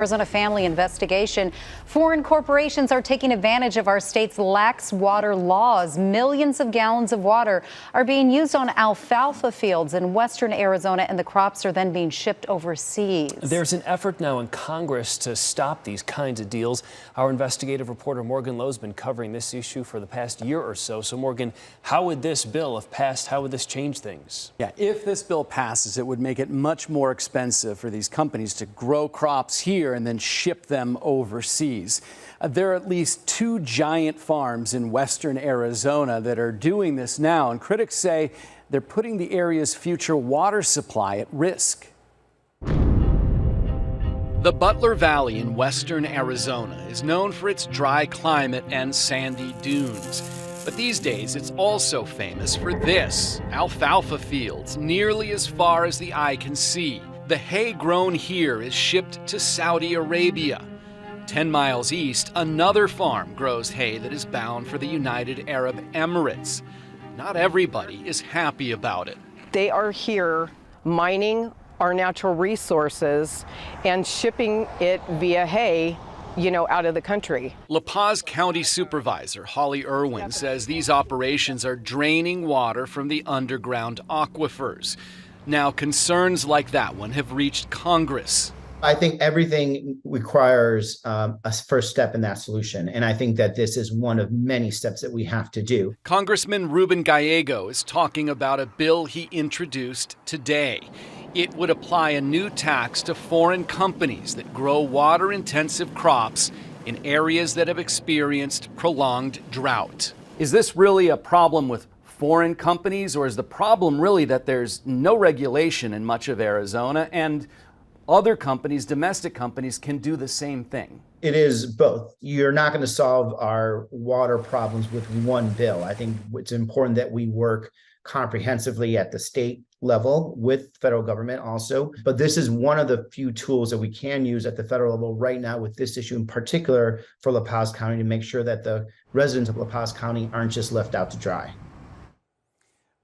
Arizona family investigation. Foreign corporations are taking advantage of our state's lax water laws. Millions of gallons of water are being used on alfalfa fields in western Arizona, and the crops are then being shipped overseas. There's an effort now in Congress to stop these kinds of deals. Our investigative reporter Morgan Lowe's been covering this issue for the past year or so. So Morgan, how would this bill, if passed, how would this change things? Yeah, if this bill passes, it would make it much more expensive for these companies to grow crops here and then ship them overseas. There are at least 2 giant farms in western Arizona that are doing this now, and critics say they're putting the area's future water supply at risk. The Butler Valley in western Arizona is known for its dry climate and sandy dunes. But these days, it's also famous for this: alfalfa fields nearly as far as the eye can see. The hay grown here is shipped to Saudi Arabia. 10 miles east, another farm grows hay that is bound for the United Arab Emirates. Not everybody is happy about it. They are here mining our natural resources and shipping it via hay, out of the country. La Paz County Supervisor Holly Irwin says these operations are draining water from the underground aquifers. Now, concerns like that one have reached Congress. I think everything requires a first step in that solution, and I think that this is one of many steps that we have to do. Congressman Ruben Gallego is talking about a bill he introduced today. It would apply a new tax to foreign companies that grow water-intensive crops in areas that have experienced prolonged drought. Is this really a problem with foreign companies, or is the problem really that there's no regulation in much of Arizona and other companies, domestic companies, can do the same thing? It is both. You're not going to solve our water problems with one bill. I think it's important that we work comprehensively at the state level with federal government also. But this is one of the few tools that we can use at the federal level right now with this issue in particular for La Paz County to make sure that the residents of La Paz County aren't just left out to dry.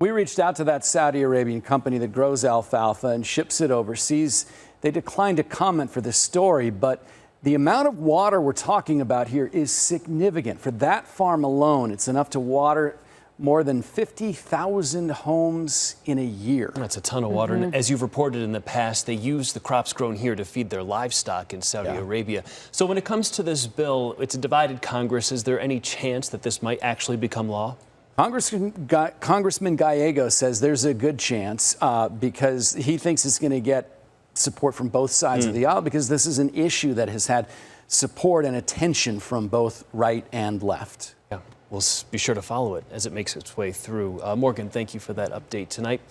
We reached out to that Saudi Arabian company that grows alfalfa and ships it overseas. They declined to comment for this story, but the amount of water we're talking about here is significant. For that farm alone, it's enough to water more than 50,000 homes in a year. That's a ton of water. And as you've reported in the past, they use the crops grown here to feed their livestock in Saudi Arabia. So when it comes to this bill, it's a divided Congress. Is there any chance that this might actually become law? Congressman Gallego says there's a good chance because he thinks it's going to get support from both sides of the aisle, because this is an issue that has had support and attention from both right and left. Yeah, we'll be sure to follow it as it makes its way through. Morgan, thank you for that update tonight.